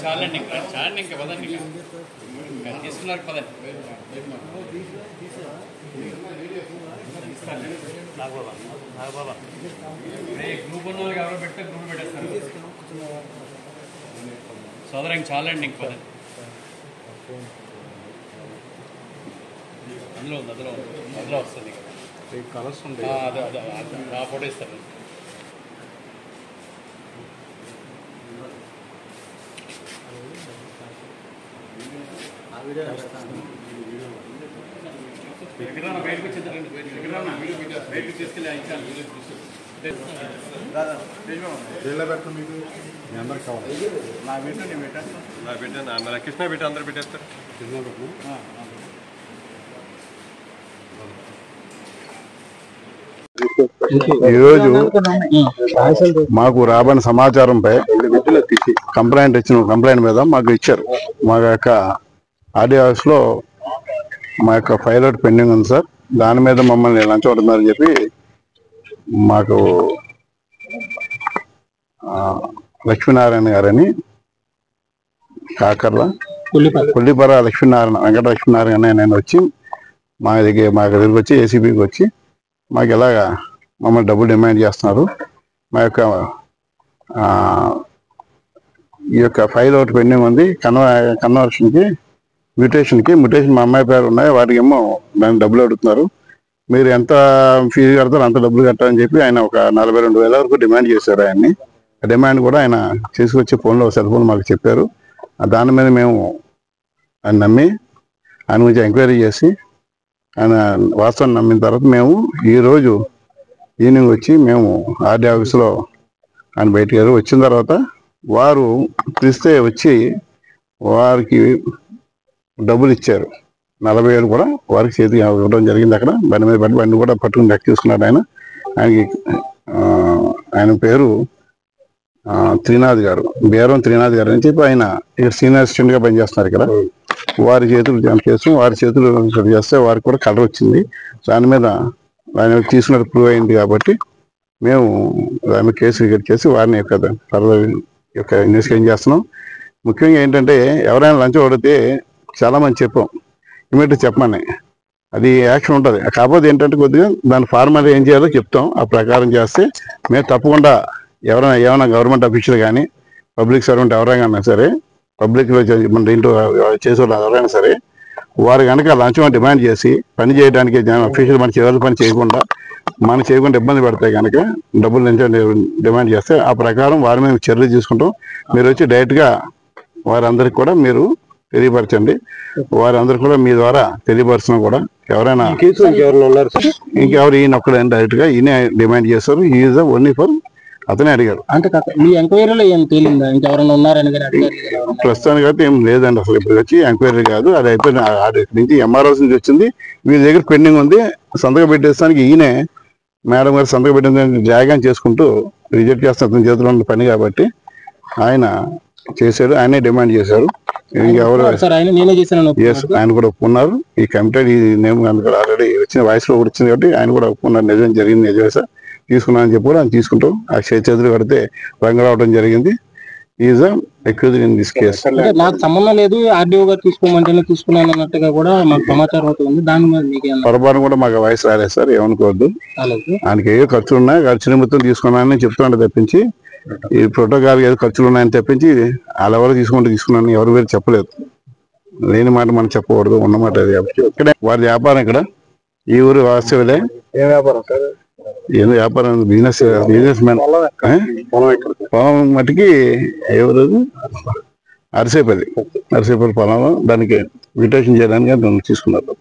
చాలండి ఇంకా పదండి తీసుకున్నారు పదండి గ్రూప్ ఉన్న వాళ్ళకి ఎవరో పెడితే గ్రూప్ పెట్టేస్తారు సోదరం చాలండి ఇంక పదండి అందులో వస్తుంది కలర్స్ ఉంటాయి ఆ ఫోటో ఇస్తాను బయటకు వచ్చేదండి బయటకు తీసుకెళ్ళి మీకు మీ అందరికి కావాలి నా బిడ్డ నేను పెట్టేస్తాను నా బిడ్డ నా కృష్ణ బిడ్డ అందరు పెట్టేస్తారు ఈరోజు మాకు రాబడిన సమాచారంపై కంప్లైంట్ కంప్లైంట్ మీద మాకు ఇచ్చారు. మా యొక్క ఆర్డీ ఆఫీస్లో మా యొక్క ఫైల్ అవుట్ పెండింగ్ ఉంది సార్. దాని మీద మమ్మల్ని లంచం అవుతున్నారని చెప్పి మాకు లక్ష్మీనారాయణ గారని కాకర్ల కొల్లిపర లక్ష్మీనారాయణ వెంకట లక్ష్మీనారాయణ నేను వచ్చి మా దగ్గరికి వచ్చి ఏసీబీకి వచ్చి మాకు ఇలాగా మమ్మల్ని డబ్బులు డిమాండ్ చేస్తున్నారు. మా యొక్క ఈ యొక్క ఫైల్ అవుట్ పెండింగ్ ఉంది. కన్వర్షన్కి మ్యూటేషన్ మా అమ్మాయి పేరు ఉన్నాయి, వాటికి ఏమో దానికి డబ్బులు అడుగుతున్నారు. మీరు ఎంత ఫీజు కడతారు అంత డబ్బులు కట్టాలని చెప్పి ఆయన ఒక 42,000 వరకు డిమాండ్ చేశారు. ఆయన్ని డిమాండ్ కూడా ఆయన తీసుకొచ్చి ఫోన్లో సెల్ ఫోన్ మాకు చెప్పారు. దాని మీద మేము ఆయన నమ్మి ఆయన గురించి ఎంక్వైరీ చేసి ఆయన వాస్తవం నమ్మిన తర్వాత మేము ఈరోజు ఈవినింగ్ వచ్చి మేము ఆర్డీ ఆఫీస్లో ఆయన బయటికి వచ్చిన తర్వాత వారు పిలిస్తే వచ్చి వారికి డబ్బులు ఇచ్చారు. 40,000 కూడా వారికి చేతికి ఇవ్వడం జరిగింది. అక్కడ బండి మీద బండి కూడా పట్టుకుని లెక్క తీసుకున్నాడు. ఆయన పేరు త్రినాథ్ గారు, బేరం త్రినాథ్ గారు అని చెప్పి ఆయన ఇక్కడ సీనియర్ అసిస్టెంట్గా పనిచేస్తున్నారు. ఇక్కడ వారి చేతులు చేస్తాం, వారి చేతులు చేస్తే వారికి కూడా కలర్ వచ్చింది. దాని మీద ఆయన తీసుకున్నట్టు ప్రూవ్ అయింది కాబట్టి మేము దాని కేసు రికార్డ్ చేసి వారిని యొక్క ఇన్వెస్టిగేషన్ చేస్తున్నాం. ముఖ్యంగా ఏంటంటే ఎవరైనా లంచం అడిగితే చాలామంది చెప్పాం ఇమీడియట్గా చెప్పమని, అది యాక్షన్ ఉంటుంది. కాకపోతే ఏంటంటే కొద్దిగా దాని ఫార్మాలిటీ ఏం చేయాలో చెప్తాం. ఆ ప్రకారం చేస్తే మేము తప్పకుండా ఏమైనా గవర్నమెంట్ అఫీషియల్ కానీ పబ్లిక్ సర్వెంట్ ఎవరైనా సరే, పబ్లిక్లో మన దీంట్లో చేసేవాళ్ళు ఎవరైనా సరే, వారు కనుక లంచం డిమాండ్ చేసి పని చేయడానికి అఫీషియల్ మన చేయాలి పని చేయకుండా ఇబ్బంది పడతాయి కనుక డబ్బులు లంచం డిమాండ్ చేస్తే ఆ ప్రకారం వారి మీద చర్యలు తీసుకుంటాం. మీరు వచ్చి డైరెక్ట్గా వారందరికి కూడా మీరు తెలియపరచండి. వారందరూ కూడా మీ ద్వారా తెలియపరచడం కూడా ఎవరైనా ఇంకెవరు ఈయన ఒక్కడే డైరెక్ట్గా ఈయన డిమాండ్ చేస్తారు. ఈజ్ ఓన్లీ ఫర్ అతనే అడిగారు. అంటే మీ ఎంక్వైరీలో ఏం తేలిందా ఇంకెవరైనా ఉన్నారని ప్రస్తుతానికి అయితే ఏం లేదండి. అసలు ఇప్పుడు వచ్చి ఎంక్వైరీ కాదు, అది అయిపోయిన ఇక్కడి నుంచి ఎంఆర్ఓస్ నుంచి వచ్చింది. వీళ్ళ దగ్గర పెండింగ్ ఉంది. సంతకం పెట్టేస్తానికి ఈయనే మేడం గారు సంతకం పెట్టేందుకు జాగ్రత్త చేసుకుంటూ రిజెక్ట్ చేస్తున్న అతని చేతిలో ఉన్న పని కాబట్టి ఆయన చేశాడు. ఆయనే డిమాండ్ చేశారు. ఇంకెవరు ఆయన కూడా ఒప్పుకున్నారు. ఈ కమిటీ ఈ నేమ్ ఆల్రెడీ వచ్చిన వాయిస్ లో కూడా వచ్చింది కాబట్టి ఆయన కూడా ఒప్పుకున్నారు. నిజం జరిగింది, నిజమే సార్ తీసుకున్నానని చెప్పి కూడా ఆయన తీసుకుంటాం. ఆ చేతులు కడితే రంగు రావడం జరిగింది. Is accused in this case. నాకు సంబంధం లేదు, ఆర్డీఓ గారు తీసుకోమంటేనే తీసుకున్నాను అన్నట్టుగా కూడా మాకు సమాచారం అవుతుంది. దాని మీద పొరపాటు కూడా మాకు వాయిస్ రాలేదు సార్, ఏమనుకోవద్దు. ఆయనకి ఏ ఖర్చులు ఉన్నాయి, ఖర్చు నిమిత్తం తీసుకున్నానని చెప్తుంటే తప్పించి ఈ ప్రోటోకాల్ ఏదో ఖర్చులు ఉన్నాయని తప్పించి వాళ్ళు ఎవరు తీసుకున్నాను ఎవరు వేరు చెప్పలేదు. లేని మాట మనం చెప్పకూడదు, ఉన్నమాట అది. ఇక్కడే వారి వ్యాపారం ఇక్కడ ఈ ఊరు వాస్తవులే. ఏం వ్యాపారం సార్? ఏదో వ్యాపారం, బిజినెస్ మ్యాన్. పొలం మట్టికి ఎవరు అరిసేపల్లి పొలంలో దానికి మ్యూటేషన్ చేయడానికి తీసుకున్నారు.